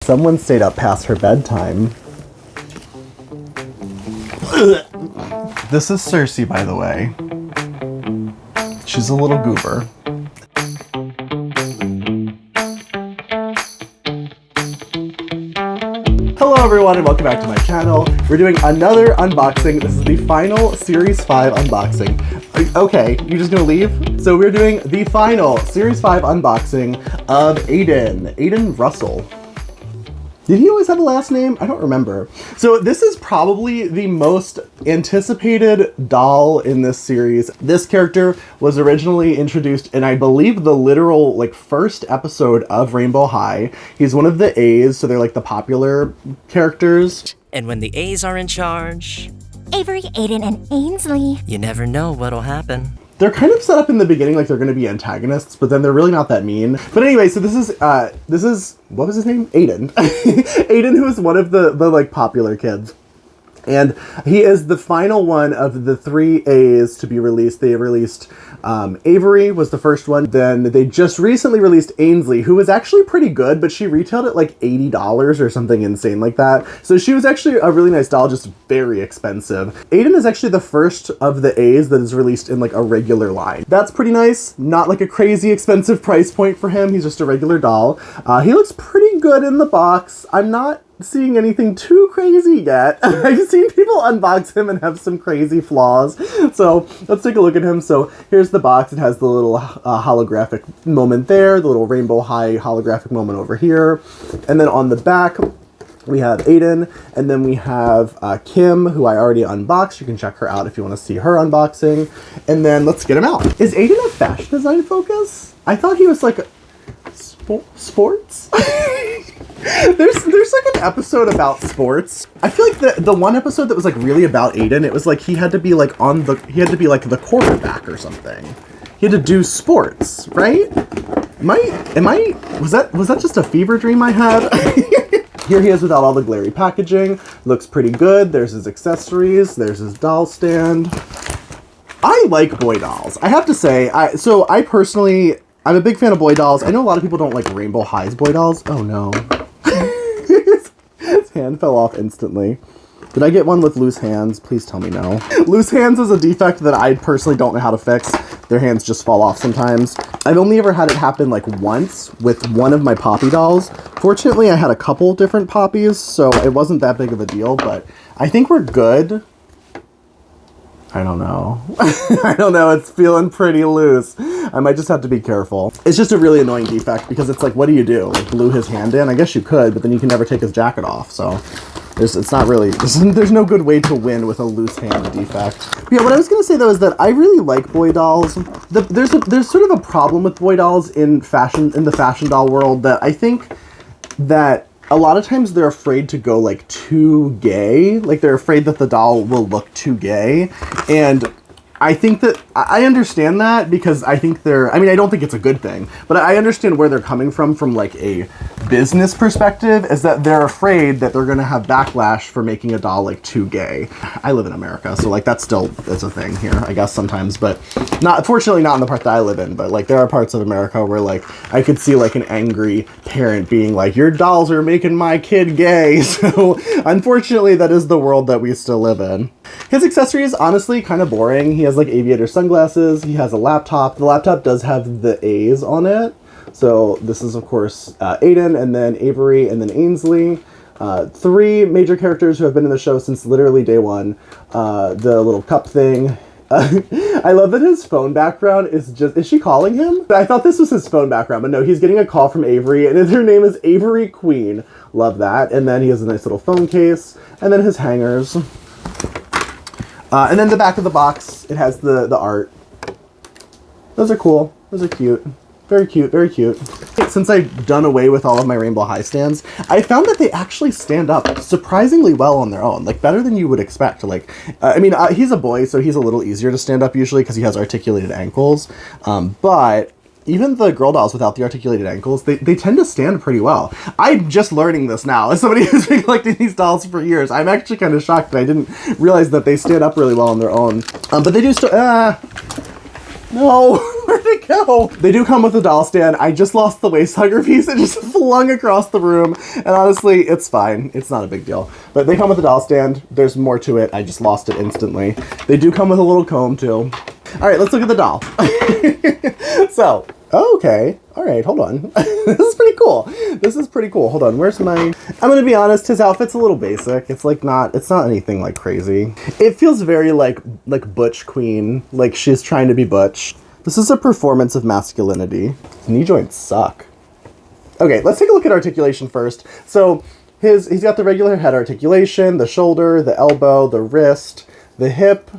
someone stayed up past her bedtime. This is Cersei, by the way. She's a little goober. Hello everyone and welcome back to my channel. We're doing another unboxing. This is the final Series 5 unboxing. Okay, you're just gonna leave? So we're doing the final Series 5 unboxing of Aiden Russel. Did he always have a last name? I don't remember. So this is probably the most anticipated doll in this series. This character was originally introduced in, I believe, the literal first episode of Rainbow High. He's one of the A's, so they're like the popular characters. And when the A's are in charge, Avery, Aiden, and Ainsley. you never know what'll happen. They're kind of set up in the beginning like they're going to be antagonists, but then they're really not that mean. But anyway, so this is, what was his name? Aiden. Aiden, who is one of the popular kids. And he is the final one of the 3 A's to be released. They released Avery was the first one. Then they just recently released Ainsley, who was actually pretty good, but she retailed at like $80 or something insane like that. So she was actually a really nice doll, just very expensive. Aiden is actually the first of the A's that is released in like a regular line. That's pretty nice. Not like a crazy expensive price point for him. He's just a regular doll. He looks pretty good in the box. I'm not seeing anything too crazy yet. I've seen people unbox him and have some crazy flaws. So let's take a look at him. So here's the box. It has the little holographic moment there, the little Rainbow High holographic moment over here. And then on the back, we have Aiden, and then we have Kim, who I already unboxed. You can check her out if you want to see her unboxing. And then let's get him out. Is Aiden a fashion design focus? I thought he was like sports? There's like an episode about sports. I feel like the one episode that was like really about Aiden, it was like he had to be like the quarterback or something. He had to do sports, right? Was that just a fever dream I had? Here he is without all the glary packaging. Looks pretty good. There's his accessories. There's his doll stand. I like boy dolls. I have to say, I'm a big fan of boy dolls. I know a lot of people don't like Rainbow High's boy dolls. Oh no. His hand fell off instantly. Did I get one with loose hands? Please tell me no. Loose hands is a defect that I personally don't know how to fix. Their hands just fall off sometimes. I've only ever had it happen like once with one of my Poppy dolls. Fortunately, I had a couple different Poppies, so it wasn't that big of a deal, but I think we're good. I don't know. I don't know. It's feeling pretty loose. I might just have to be careful. It's just a really annoying defect because it's like, what do you do? Like glue his hand in? I guess you could, but then you can never take his jacket off. So it's not really, there's no good way to win with a loose hand defect. But yeah, what I was going to say though is that I really like boy dolls. There's sort of a problem with boy dolls in the fashion doll world that I think that a lot of times they're afraid to go like too gay. Like they're afraid that the doll will look too gay. And I think that I understand that because I think I don't think it's a good thing, but I understand where they're coming from like a business perspective, is that they're afraid that they're going to have backlash for making a doll like too gay. I live in America, so like that's a thing here, I guess sometimes, but fortunately not in the part that I live in, but like there are parts of America where like I could see like an angry parent being like, your dolls are making my kid gay. So unfortunately that is the world that we still live in. His accessories, honestly, kind of boring. He has like aviator sunglasses. He has a laptop. The laptop does have the A's on it. So this is, of course, Aiden, and then Avery, and then Ainsley. 3 major characters who have been in the show since literally day one. The little cup thing. I love that his phone background is she calling him? I thought this was his phone background, but no, he's getting a call from Avery, and her name is Avery Queen. Love that. And then he has a nice little phone case, and then his hangers. And then the back of the box, it has the art. Those are cool. Those are cute. Very cute, very cute. Since I've done away with all of my Rainbow High stands, I found that they actually stand up surprisingly well on their own, like better than you would expect. Like, he's a boy, so he's a little easier to stand up usually because he has articulated ankles. But even the girl dolls without the articulated ankles, they tend to stand pretty well. I'm just learning this now. As somebody who's been collecting these dolls for years, I'm actually kind of shocked that I didn't realize that they stand up really well on their own. But they do still... No! Where'd it go? They do come with a doll stand. I just lost the waist hugger piece. It just flung across the room. And honestly, it's fine. It's not a big deal. But they come with a doll stand. There's more to it. I just lost it instantly. They do come with a little comb too. All right, let's look at the doll. So, okay. All right, hold on. This is pretty cool. This is pretty cool. Hold on, where's my... I'm gonna be honest, his outfit's a little basic. It's like not, it's not anything like crazy. It feels very like butch queen, like she's trying to be butch. This is a performance of masculinity. Knee joints suck. Okay, let's take a look at articulation first. So, he's got the regular head articulation, the shoulder, the elbow, the wrist, the hip,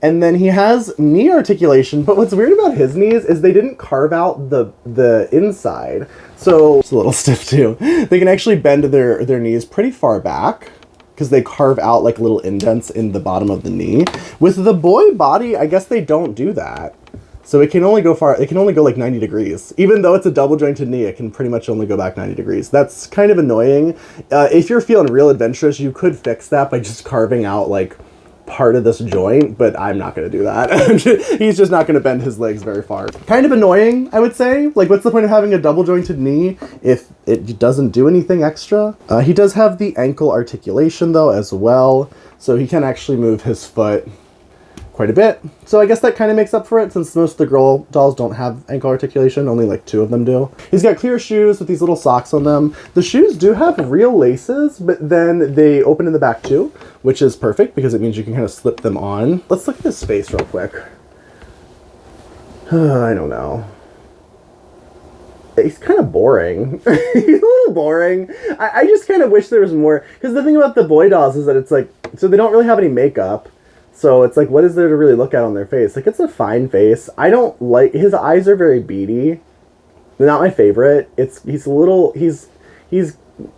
and then he has knee articulation, but what's weird about his knees is they didn't carve out the inside. So it's a little stiff too. They can actually bend their knees pretty far back because they carve out like little indents in the bottom of the knee. With the boy body, I guess they don't do that. So it can only go far, it can only go like 90 degrees. Even though it's a double jointed knee, it can pretty much only go back 90 degrees. That's kind of annoying. If you're feeling real adventurous, you could fix that by just carving out like part of this joint, but I'm not going to do that. He's just not going to bend his legs very far. Kind of annoying, I would say. Like, what's the point of having a double jointed knee if it doesn't do anything extra? He does have the ankle articulation though as well, so he can actually move his foot quite a bit. So I guess that kind of makes up for it, since most of the girl dolls don't have ankle articulation. Only like 2 of them do. He's got clear shoes with these little socks on them. The shoes do have real laces, but then they open in the back too, which is perfect because it means you can kind of slip them on. Let's look at his face real quick. I don't know. He's kind of boring. He's a little boring. I just kind of wish there was more, because the thing about the boy dolls is that it's like, so they don't really have any makeup. So it's like, what is there to really look at on their face? Like, it's a fine face. I don't like, his eyes are very beady. They're not my favorite. He's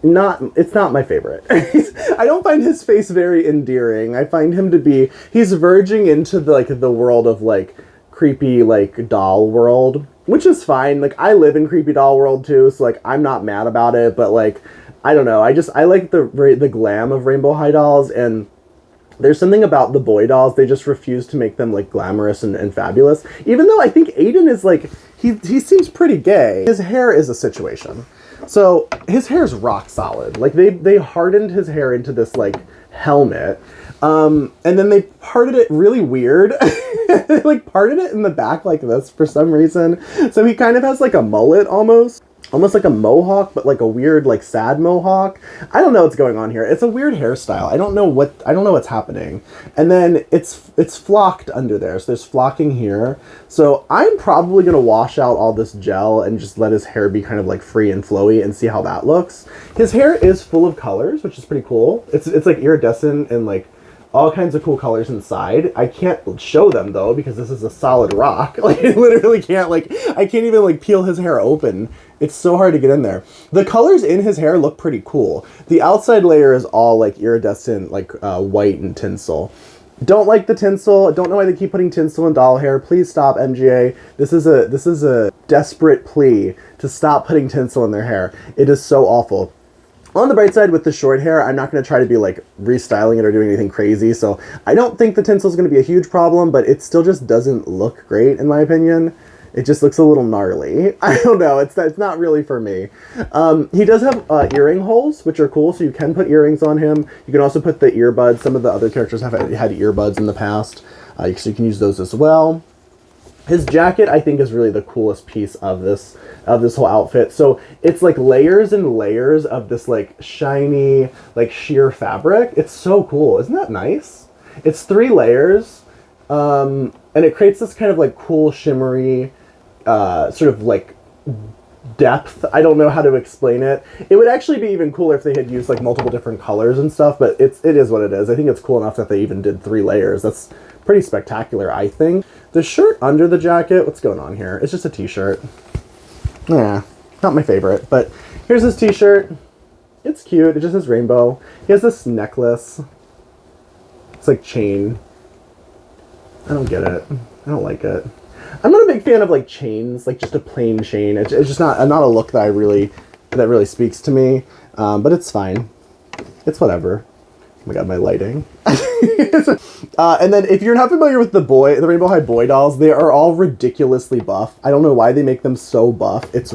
not, it's not my favorite. I don't find his face very endearing. I find him to be, he's verging into the world of like creepy like doll world, which is fine. Like, I live in creepy doll world too, so like I'm not mad about it, but like, I don't know. I like the glam of Rainbow High dolls, and there's something about the boy dolls, they just refuse to make them like glamorous and fabulous. Even though I think Aiden is like, he seems pretty gay. His hair is a situation. So his hair is rock solid. Like they hardened his hair into this like helmet. And then they parted it really weird. They like parted it in the back like this for some reason. So he kind of has like a mullet almost like a mohawk, but like a weird, like sad mohawk. I don't know what's going on here. It's a weird hairstyle. I don't know what's happening. And then it's flocked under there. So there's flocking here. So I'm probably going to wash out all this gel and just let his hair be kind of like free and flowy and see how that looks. His hair is full of colors, which is pretty cool. It's like iridescent and like all kinds of cool colors inside. I can't show them though because this is a solid rock. Like, I literally can't, like, I can't even like peel his hair open. It's so hard to get in there. The colors in his hair look pretty cool. The outside layer is all like iridescent, like white and tinsel. Don't like the tinsel. Don't know why they keep putting tinsel in doll hair. Please stop, MGA. This is a desperate plea to stop putting tinsel in their hair. It is so awful. On the bright side, with the short hair, I'm not going to try to be like restyling it or doing anything crazy. So I don't think the tinsel is going to be a huge problem, but it still just doesn't look great in my opinion. It just looks a little gnarly. I don't know. It's not really for me. He does have earring holes, which are cool. So you can put earrings on him. You can also put the earbuds. Some of the other characters have had earbuds in the past. So you can use those as well. His jacket, I think, is really the coolest piece of this whole outfit. So it's like layers and layers of this like shiny, like sheer fabric. It's so cool. Isn't that nice? It's 3 layers, and it creates this kind of like cool, shimmery, sort of like depth. I don't know how to explain it. It would actually be even cooler if they had used like multiple different colors and stuff, but it is what it is. I think it's cool enough that they even did 3 layers. That's pretty spectacular, I think. The shirt under the jacket, what's going on here? It's just a t-shirt. Yeah, not my favorite, but here's his t-shirt. It's cute. It just says rainbow. He has this necklace. It's like chain. I don't get it. I don't like it. I'm not a big fan of like chains, like just a plain chain. It's just not a look that really speaks to me. But it's fine. It's whatever. Oh my god, my lighting. And then if you're not familiar with the Rainbow High boy dolls, they are all ridiculously buff. I don't know why they make them so buff. It's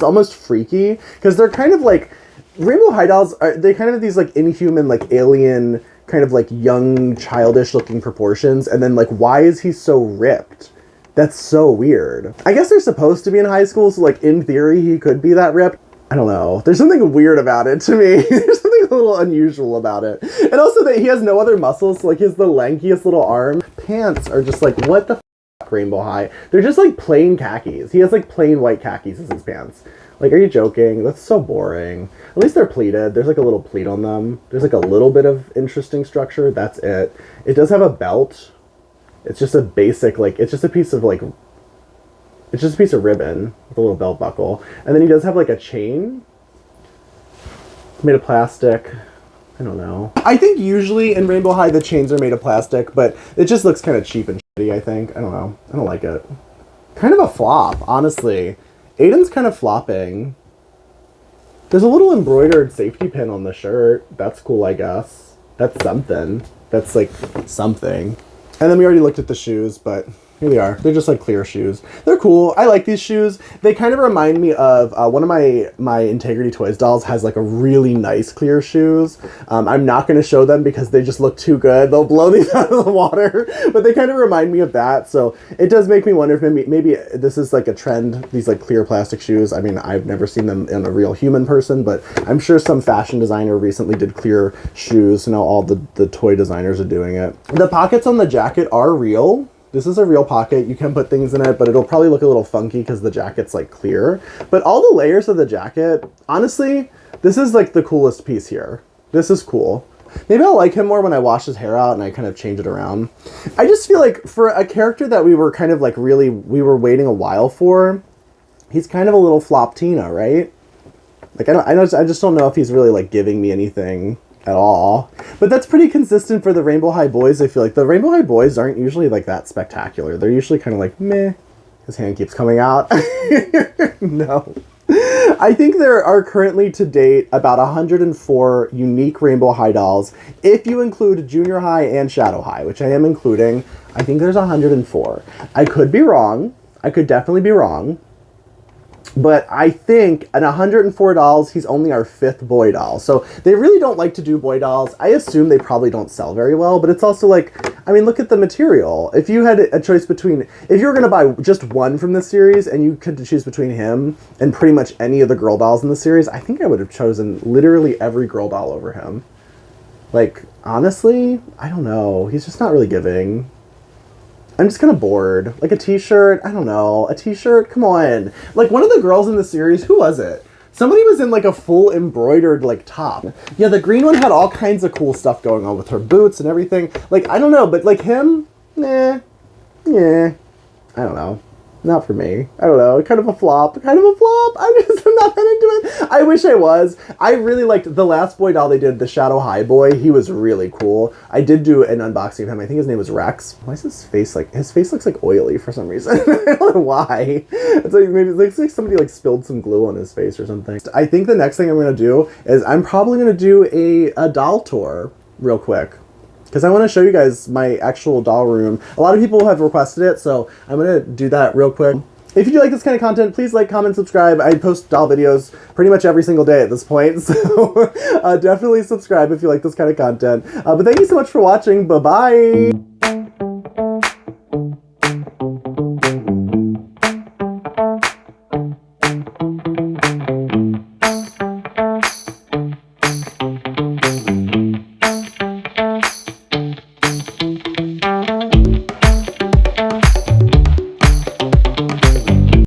almost freaky because they're kind of like, Rainbow High dolls they kind of have these like inhuman, like alien, kind of like young, childish looking proportions. And then like, why is he so ripped? That's so weird. I guess they're supposed to be in high school, so like in theory he could be that ripped. I don't know. There's something weird about it to me. There's something a little unusual about it. And also that he has no other muscles, so like he has the lankiest little arm. Pants are just like, what the f***, Rainbow High? They're just like plain khakis. He has like plain white khakis as his pants. Like, are you joking? That's so boring. At least they're pleated. There's like a little pleat on them. There's like a little bit of interesting structure. That's it. It does have a belt. It's just a basic, like, it's just a piece of ribbon with a little belt buckle. And then he does have like a chain made of plastic. I don't know. I think usually in Rainbow High the chains are made of plastic, but it just looks kind of cheap and shitty, I think. I don't know. I don't like it. Kind of a flop, honestly. Aiden's kind of flopping. There's a little embroidered safety pin on the shirt. That's cool, I guess. That's something. That's like something. And then we already looked at the shoes, but here they are. They're just like clear shoes. They're cool. I like these shoes. They kind of remind me of one of my Integrity Toys dolls has like a really nice clear shoes. I'm not going to show them because they just look too good. They'll blow these out of the water, but they kind of remind me of that. So it does make me wonder if maybe this is like a trend, these like clear plastic shoes. I mean, I've never seen them in a real human person, but I'm sure some fashion designer recently did clear shoes. So now all the toy designers are doing it. The pockets on the jacket are real. This is a real pocket. You can put things in it, but it'll probably look a little funky because the jacket's like clear. But all the layers of the jacket, honestly, this is like the coolest piece here. This is cool. Maybe I'll like him more when I wash his hair out and I kind of change it around. I just feel like for a character that we were kind of like we were waiting a while for, he's kind of a little flop Tina, right? Like I just don't know if he's really like giving me anything at all. But that's pretty consistent for the Rainbow High boys. I feel like the Rainbow High boys aren't usually like that spectacular. They're usually kind of like meh. His hand keeps coming out. No. I think there are currently to date about 104 unique Rainbow High dolls. If you include Junior High and Shadow High, which I am including, I think there's 104. I could be wrong. I could definitely be wrong. But I think at 104 dolls, he's only our 5th boy doll. So they really don't like to do boy dolls. I assume they probably don't sell very well, but it's also like, I mean, look at the material. If you had a choice between, if you were going to buy just one from this series and you could choose between him and pretty much any of the girl dolls in the series, I think I would have chosen literally every girl doll over him. Like, honestly, I don't know. He's just not really giving. I'm just kind of bored. Like a t-shirt, I don't know. A t-shirt, come on. Like one of the girls in the series, who was it? Somebody was in like a full embroidered like top. Yeah, the green one had all kinds of cool stuff going on with her boots and everything. Like, I don't know, but like him, nah, yeah, I don't know. Not for me. I don't know. Kind of a flop. I'm not that into it. I wish I was. I really liked the last boy doll they did, the Shadow High boy. He was really cool. I did do an unboxing of him. I think his name was Rex. Why is his face like, his face looks like oily for some reason. I don't know why. It's like maybe it's like somebody like spilled some glue on his face or something. I think the next thing I'm going to do is I'm probably going to do a doll tour real quick. Because I want to show you guys my actual doll room. A lot of people have requested it, so I'm going to do that real quick. If you do like this kind of content, please like, comment, subscribe. I post doll videos pretty much every single day at this point, so definitely subscribe if you like this kind of content. But thank you so much for watching. Bye-bye!